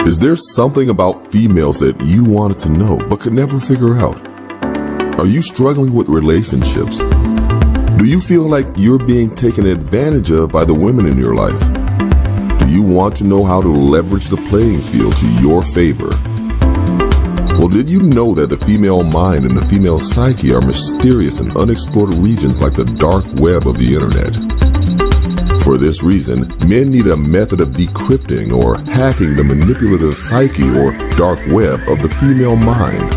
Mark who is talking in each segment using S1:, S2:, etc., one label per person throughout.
S1: Is there something about females that you wanted to know but could never figure out? Are you struggling with relationships? Do you feel like you're being taken advantage of by the women in your life? Do you want to know how to leverage the playing field to your favor? Well, did you know that the female mind and the female psyche are mysterious and unexplored regions like the dark web of the internet? For this reason, men need a method of decrypting or hacking the manipulative psyche or dark web of the female mind.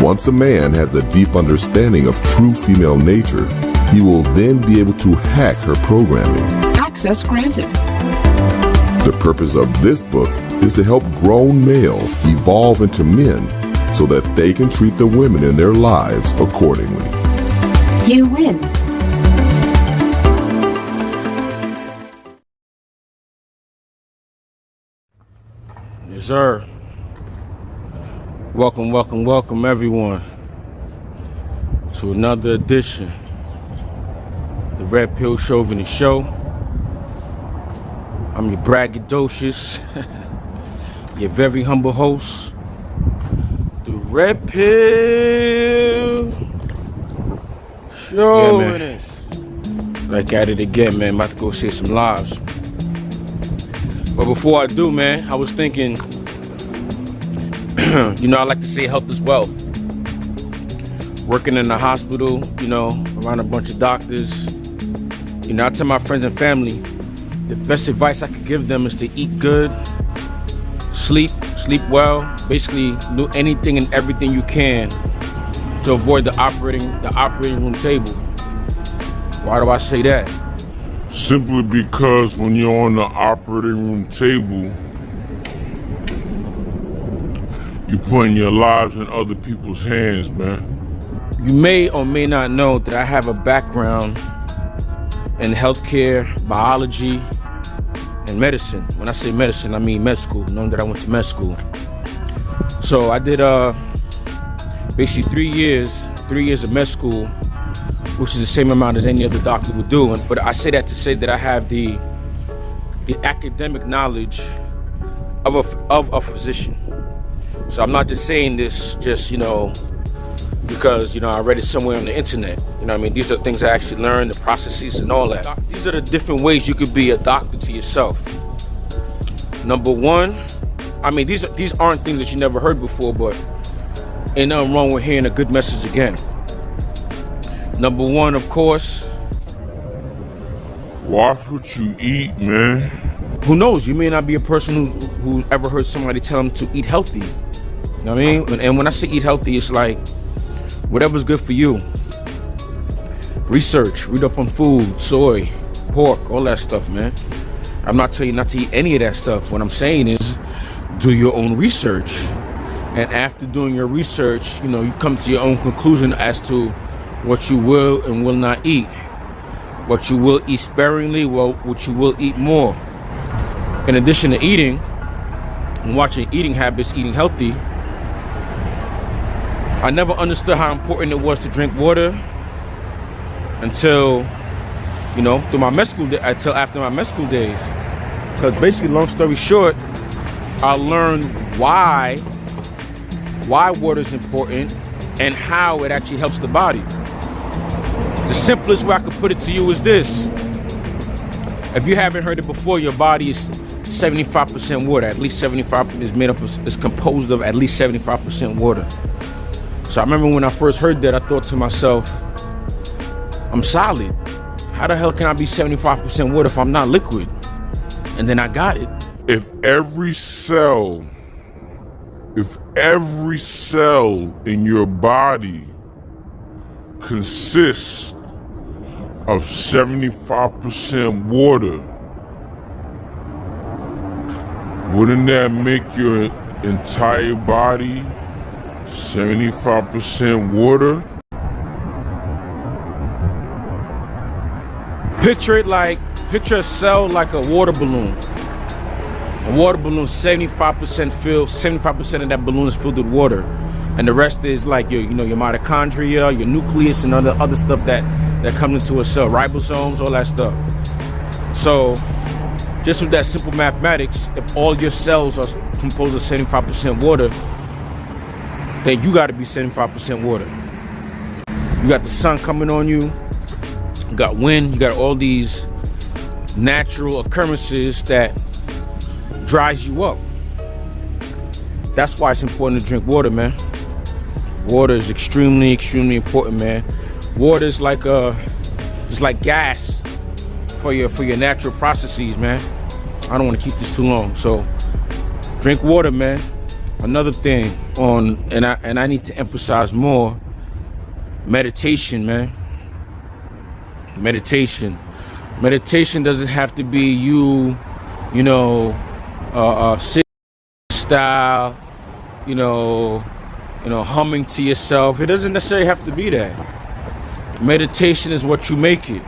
S1: Once a man has a deep understanding of true female nature, he will then be able to hack her programming.
S2: Access granted.
S1: The purpose of this book is to help grown males evolve into men so that they can treat the women in their lives accordingly.
S2: You win.
S3: Yes, sir. Welcome, welcome, welcome, everyone, to another edition of the Red Pill Chauvinist Show. I'm your braggadocious, your very humble host, the Red Pill Chauvinist. Back at it again, man. About to go say some lives. But before I do, man, I was thinking, you know, I like to say health is wealth. Working in the hospital, you know, around a bunch of doctors, you know, I tell my friends and family, the best advice I could give them is to eat good, sleep well, basically do anything and everything you can to avoid the operating room table. Why do I say that?
S4: Simply because when you're on the operating room table, you're putting your lives in other people's hands, man.
S3: You may or may not know that I have a background in healthcare, biology, and medicine. When I say medicine, I mean med school, knowing that I went to med school. So I did basically 3 years of med school, which is the same amount as any other doctor would do. But I say that to say that I have the academic knowledge of a physician. So I'm not just saying this just, you know, because, you know, I read it somewhere on the internet. You know what I mean? These are things I actually learned, the processes and all that. These are the different ways you could be a doctor to yourself. Number one, I mean, these aren't things that you never heard before, but ain't nothing wrong with hearing a good message again. Number one, of course,
S4: watch what you eat, man.
S3: Who knows? You may not be a person who's ever heard somebody tell them to eat healthy. You know what I mean? And when I say eat healthy, it's like whatever's good for you. Research, read up on food, soy, pork, all that stuff, man. I'm not telling you not to eat any of that stuff. What I'm saying is do your own research. And after doing your research, you know, you come to your own conclusion as to what you will and will not eat. What you will eat sparingly, what you will eat more. In addition to eating and watching eating habits, eating healthy, I never understood how important it was to drink water until, you know, through my med school until after my med school days. Because basically, long story short, I learned why water is important and how it actually helps the body. The simplest way I could put it to you is this. If you haven't heard it before, your body is 75% water. At least 75 is composed of at least 75% water. So I remember when I first heard that, I thought to myself, I'm solid. How the hell can I be 75% water if I'm not liquid? And then I got it.
S4: If every cell in your body consists of 75% water, wouldn't that make your entire body 75% water?
S3: Picture a cell like a water balloon. A water balloon, 75% filled, 75% of that balloon is filled with water. And the rest is like your mitochondria, your nucleus, and other stuff that comes into a cell, ribosomes, all that stuff. So Just with that simple mathematics, if all your cells are composed of 75% water, then you gotta be 75% water. You got the sun coming on you, you got wind, you got all these natural occurrences that dries you up. That's why it's important to drink water, man. Water is extremely, extremely important, man. Water is like it's like gas for your natural processes, man. I don't want to keep this too long, so drink water, man. Another thing and I need to emphasize more, meditation, man. Meditation doesn't have to be you know, sit style, you know, humming to yourself. It doesn't necessarily have to be that. Meditation is what you make it.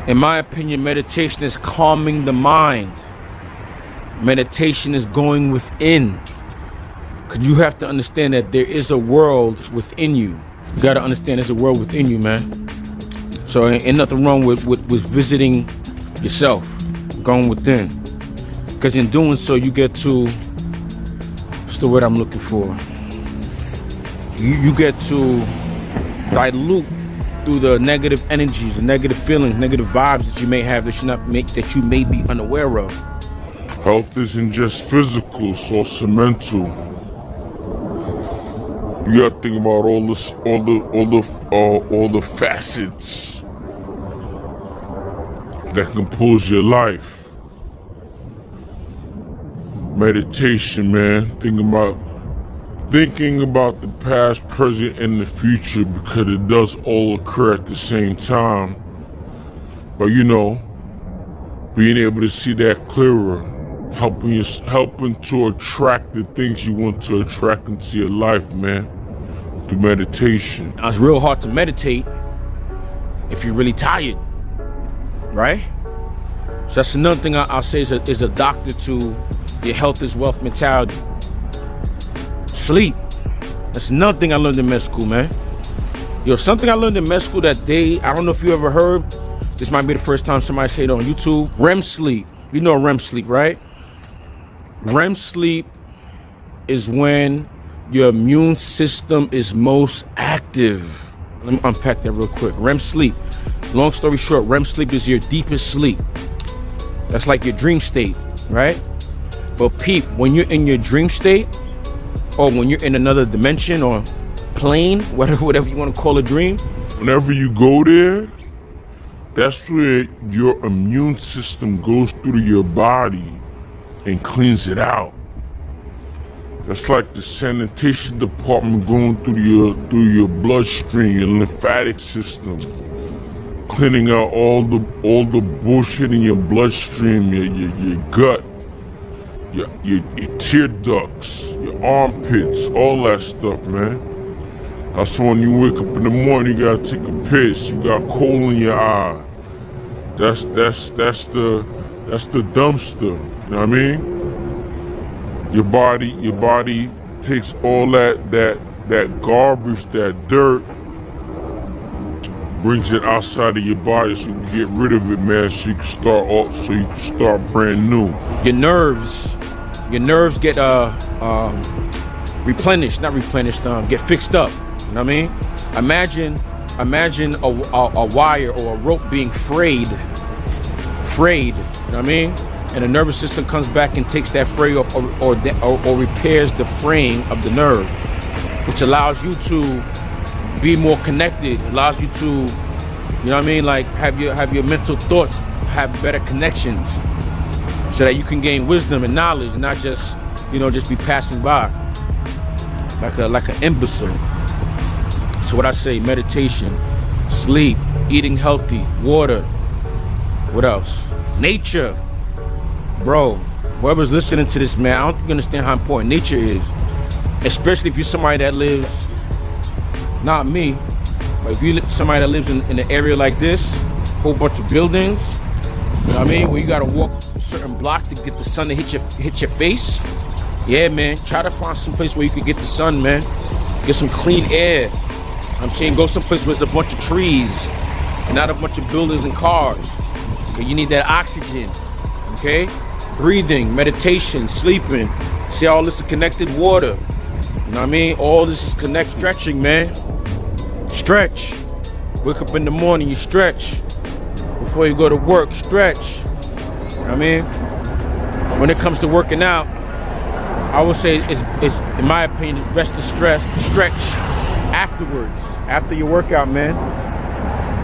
S3: In my opinion, meditation is calming the mind. Meditation is going within. Because you have to understand that there is a world within you. You got to understand there's a world within you, man. So ain't nothing wrong with visiting yourself, going within. Because in doing so, you get to, what's the word I'm looking for? You get to dilute through the negative energies, the negative feelings, negative vibes that you may have that you may be unaware of.
S4: Health isn't just physical, it's also mental. You gotta think about all the facets that compose your life. Meditation, man. Thinking about the past, present, and the future, because it does all occur at the same time. But being able to see that clearer, helping to attract the things you want to attract into your life, man. Through meditation.
S3: Now, it's real hard to meditate if you're really tired, right? So that's another thing I'll say is a doctor to your health is wealth mentality. Sleep. That's another thing I learned in med school, man. Something I learned in med school that I don't know if you ever heard, this might be the first time somebody said it on YouTube. Rem sleep. You know Rem sleep, right? Rem sleep is when your immune system is most active. Let me unpack that real quick. Rem sleep. Long story short, Rem sleep is your deepest sleep. That's like your dream state, right? But peep, when you're in your dream state, or when you're in another dimension or plane, whatever you want to call a dream.
S4: Whenever you go there, that's where your immune system goes through your body and cleans it out. That's like the sanitation department going through your bloodstream, your lymphatic system, cleaning out all the bullshit in your bloodstream, your gut, your tear ducts, your armpits, all that stuff, man. That's when you wake up in the morning, you gotta take a piss, you got coal in your eye. That's the dumpster, you know what I mean? Your body takes all that garbage, that dirt, brings it outside of your body so you can get rid of it, man, so you can start brand new.
S3: Your nerves get get fixed up. You know what I mean? Imagine a wire or a rope being frayed, you know what I mean? And the nervous system comes back and takes that fray off or repairs the fraying of the nerve, which allows you to be more connected, allows you to, you know what I mean, like have your mental thoughts have better connections so that you can gain wisdom and knowledge and not just be passing by like an imbecile. So what I say, meditation, sleep, eating healthy, water, what else? Nature. Bro, whoever's listening to this, man, I don't think you understand how important nature is. Especially if you're somebody that lives, not me, but if you're somebody that lives in an area like this, whole bunch of buildings, you know what I mean, where you gotta walk certain blocks to get the sun to hit your face. Yeah, man, try to find some place where you can get the sun, man. Get some clean air. I'm saying go someplace where there's a bunch of trees and not a bunch of buildings and cars. Cause you need that oxygen. okay? Breathing, meditation, sleeping. See, all this is connected. Water, you know what I mean? All this is connected. Stretching, man. Stretch. Wake up in the morning, you stretch. Before you go to work, stretch. You know what I mean? When it comes to working out, I would say it's in my opinion, it's best to stretch afterwards, after your workout, man. You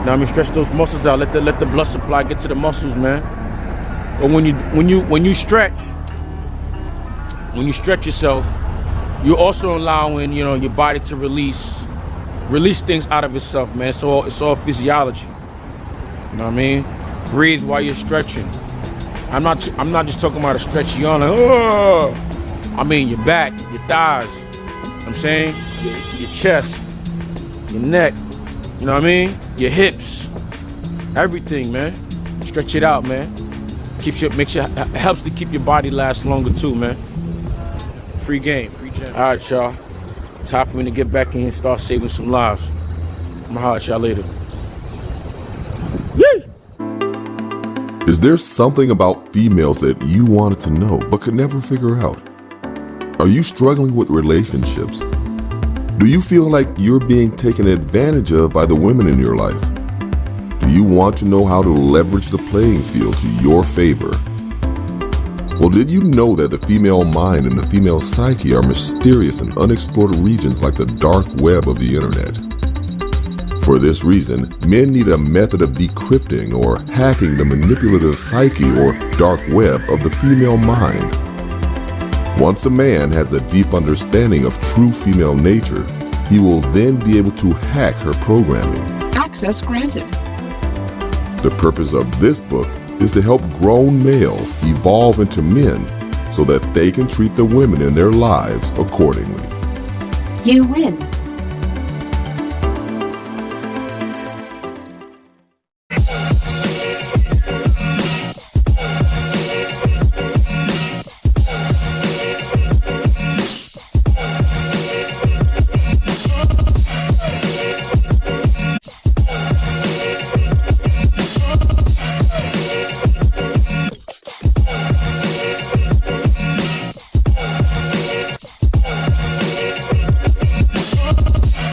S3: know what I mean? Stretch those muscles out. Let the blood supply get to the muscles, man. But when you stretch yourself, you're also allowing, you know, your body to release things out of itself, man. It's all physiology. You know what I mean? Breathe while you're stretching. I'm not just talking about a stretch yawn like, oh. I mean your back, your thighs. You know what I'm saying? Your chest, your neck. You know what I mean? Your hips. Everything, man. Stretch it out, man. Helps to keep your body last longer too, man. Free game, free gym. All right, y'all. Time for me to get back in here and start saving some lives. I'm gonna holler at y'all later. Yay!
S1: Is there something about females that you wanted to know but could never figure out? Are you struggling with relationships? Do you feel like you're being taken advantage of by the women in your life? Do you want to know how to leverage the playing field to your favor? Well, did you know that the female mind and the female psyche are mysterious and unexplored regions like the dark web of the internet? For this reason, men need a method of decrypting or hacking the manipulative psyche or dark web of the female mind. Once a man has a deep understanding of true female nature, he will then be able to hack her programming.
S2: Access granted.
S1: The purpose of this book is to help grown males evolve into men so that they can treat the women in their lives accordingly.
S2: You win.